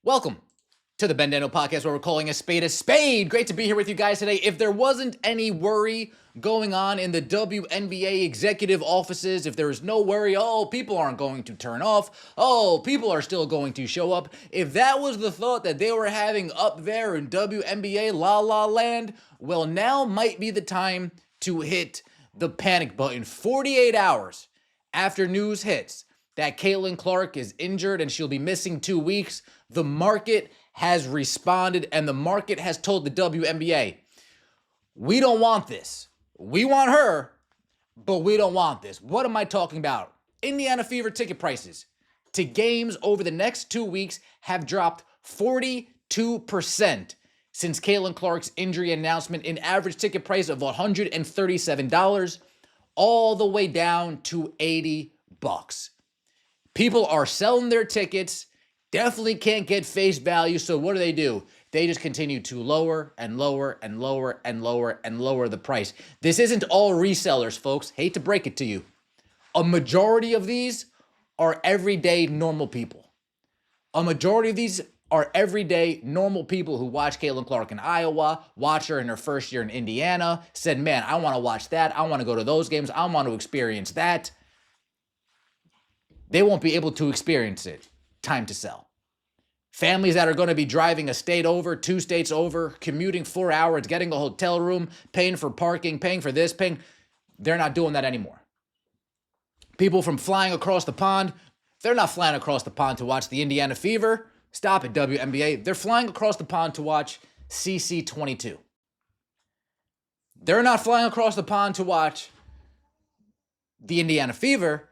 Welcome to the Bendano Podcast, where we're calling a spade a spade. Great to be here with you guys today. If there wasn't any worry going on in the WNBA executive offices, if there was no worry, people aren't going to turn off, people are still going to show up, if that was the thought that they were having up there in WNBA La La Land, well, now might be the time to hit the panic button. 48 hours after news hits that Caitlin Clark is injured and she'll be missing 2 weeks, the market has responded and the market has told the WNBA, we don't want this. We want her, but we don't want this. What am I talking about? Indiana Fever ticket prices to games over the next 2 weeks have dropped 42% since Caitlin Clark's injury announcement, an average ticket price of $137 all the way down to $80. People are selling their tickets, definitely can't get face value, so what do? They just continue to lower and lower and lower and lower and lower the price. This isn't all resellers, folks. Hate to break it to you. A majority of these are everyday normal people. A majority of these are everyday normal people who watch Caitlin Clark in Iowa, watch her in her first year in Indiana, said, man, I want to watch that. I want to go to those games. I want to experience that. They won't be able to experience it. Time to sell. Families that are going to be driving a state over, 2 states over, commuting 4 hours, getting a hotel room, paying for parking, paying for this, they're not doing that anymore. People from flying across the pond, they're not flying across the pond to watch the Indiana Fever. Stop it, WNBA. They're flying across the pond to watch CC22. They're not flying across the pond to watch the Indiana Fever.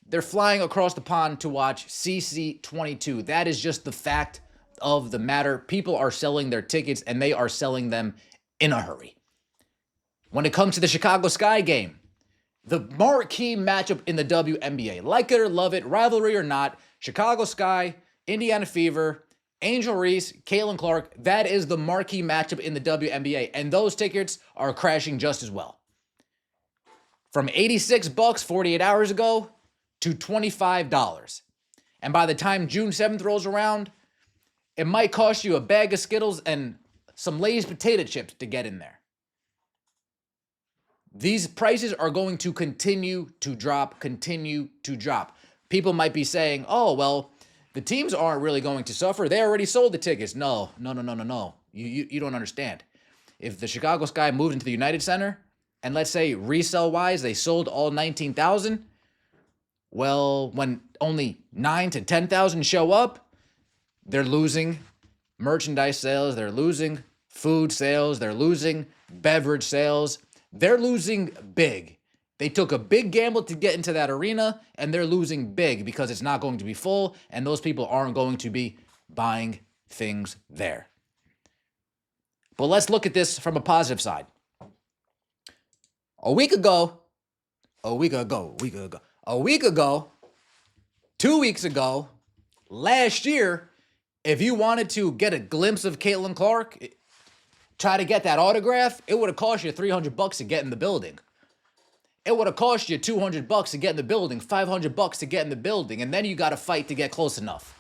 They're flying across the pond to watch CC22. That is just the fact of the matter. People are selling their tickets, and they are selling them in a hurry. When it comes to the Chicago Sky game, the marquee matchup in the WNBA, like it or love it, rivalry or not, Chicago Sky, Indiana Fever, Angel Reese, Caitlin Clark, that is the marquee matchup in the WNBA, and those tickets are crashing just as well. From $86 48 hours ago to $25. And by the time June 7th rolls around, it might cost you a bag of Skittles and some Lay's potato chips to get in there. These prices are going to continue to drop. People might be saying, the teams aren't really going to suffer. They already sold the tickets. No. You don't understand. If the Chicago Sky moved into the United Center, and let's say resale-wise, they sold all 19,000, well, when only 9,000 to 10,000 show up, they're losing merchandise sales, they're losing food sales, they're losing beverage sales, they're losing big. They took a big gamble to get into that arena, and they're losing big because it's not going to be full, and those people aren't going to be buying things there. But let's look at this from a positive side. A week ago, 2 weeks ago, last year, if you wanted to get a glimpse of Caitlin Clark, try to get that autograph, it would have cost you $300 to get in the building. It would have cost you $200 to get in the building, $500 to get in the building, and then you got to fight to get close enough.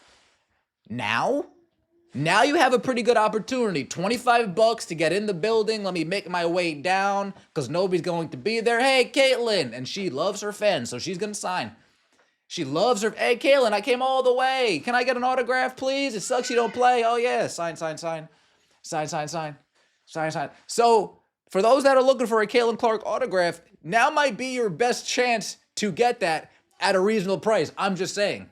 Now you have a pretty good opportunity. $25 to get in the building. Let me make my way down because nobody's going to be there. Hey, Caitlin. And she loves her fans, so she's going to sign. She loves her. Hey, Caitlin, I came all the way. Can I get an autograph, please? It sucks you don't play. Oh, yeah. Sign. Sign. So for those that are looking for a Caitlin Clark autograph, now might be your best chance to get that at a reasonable price. I'm just saying.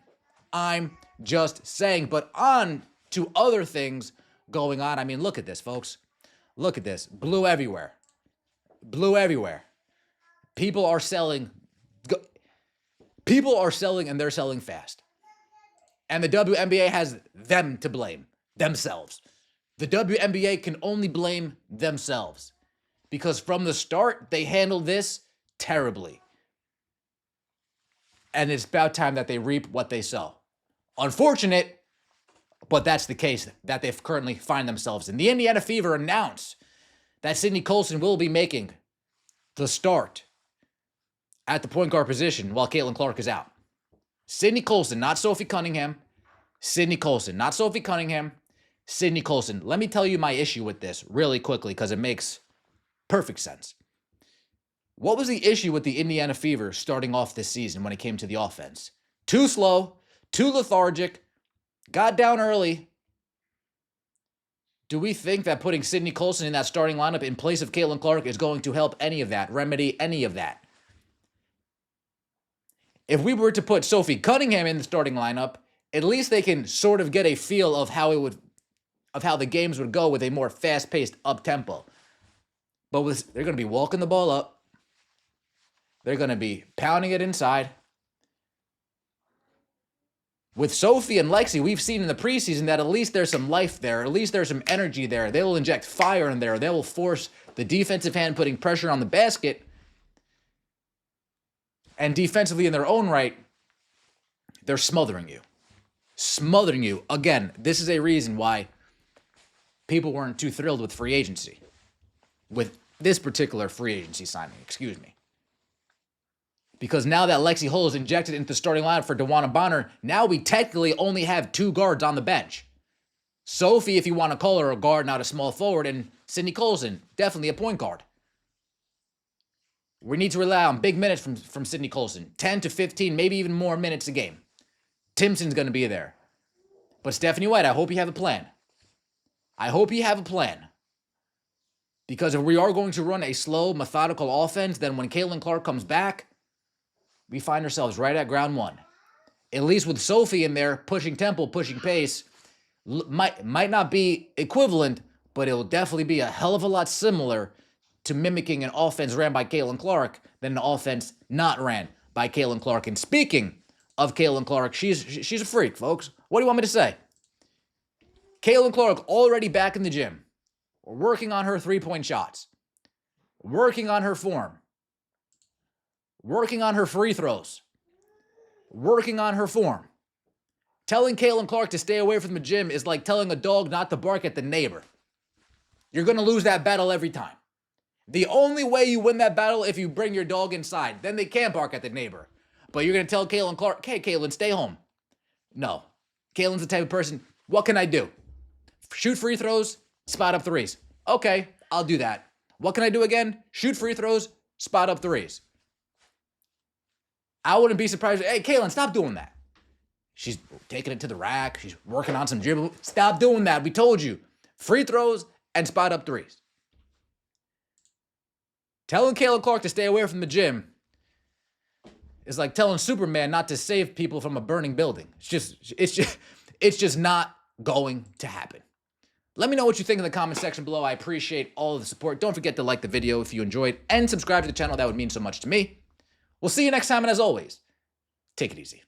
But on to other things going on. I mean, look at this, folks. Look at this. Blue everywhere. People are selling, and they're selling fast. And the WNBA has them to blame, themselves. The WNBA can only blame themselves because from the start, they handled this terribly. And it's about time that they reap what they sow. Unfortunate, but that's the case that they currently find themselves in. The Indiana Fever announced that Sydney Coulson will be making the start at the point guard position while Caitlin Clark is out. Sydney Coulson, not Sophie Cunningham. Sydney Coulson, not Sophie Cunningham, Sydney Coulson. Let me tell you my issue with this really quickly because it makes perfect sense. What was the issue with the Indiana Fever starting off this season when it came to the offense? Too slow, too lethargic, got down early. Do we think that putting Sydney Coulson in that starting lineup in place of Caitlin Clark is going to help any of that, remedy any of that? If we were to put Sophie Cunningham in the starting lineup, at least they can sort of get a feel of how the games would go with a more fast-paced up-tempo. But they're going to be walking the ball up. They're going to be pounding it inside. With Sophie and Lexi, we've seen in the preseason that at least there's some life there. At least there's some energy there. They will inject fire in there. They will force the defensive hand putting pressure on the basket. And defensively in their own right, they're smothering you. Smothering you. Again, this is a reason why people weren't too thrilled with free agency. With this particular free agency signing, excuse me. Because now that Lexi Hull is injected into the starting lineup for DeWanna Bonner, now we technically only have 2 guards on the bench. Sophie, if you want to call her a guard, not a small forward, and Sydney Coulson, definitely a point guard. We need to rely on big minutes from Sydney Coulson. 10 to 15, maybe even more minutes a game. Timpson's going to be there. But Stephanie White, I hope you have a plan. I hope you have a plan. Because if we are going to run a slow, methodical offense, then when Caitlin Clark comes back, we find ourselves right at ground one. At least with Sophie in there, pushing tempo, pushing pace, might not be equivalent, but it will definitely be a hell of a lot similar to mimicking an offense ran by Caitlin Clark than an offense not ran by Caitlin Clark. And speaking of Caitlin Clark, she's a freak, folks. What do you want me to say? Caitlin Clark already back in the gym. We're working on her three-point shots. Working on her form. Working on her free throws. Working on her form. Telling Caitlin Clark to stay away from the gym is like telling a dog not to bark at the neighbor. You're going to lose that battle every time. The only way you win that battle if you bring your dog inside. Then they can't bark at the neighbor. But you're going to tell Caitlin Clark, hey, Caitlin, stay home. No. Caitlin's the type of person, what can I do? Shoot free throws, spot up threes. Okay, I'll do that. What can I do again? Shoot free throws, spot up threes. I wouldn't be surprised. Hey, Caitlin, stop doing that. She's taking it to the rack. She's working on some dribble. Stop doing that. We told you. Free throws and spot up threes. Telling Caitlin Clark to stay away from the gym is like telling Superman not to save people from a burning building. It's just not going to happen. Let me know what you think in the comment section below. I appreciate all of the support. Don't forget to like the video if you enjoyed and subscribe to the channel. That would mean so much to me. We'll see you next time, and as always, take it easy.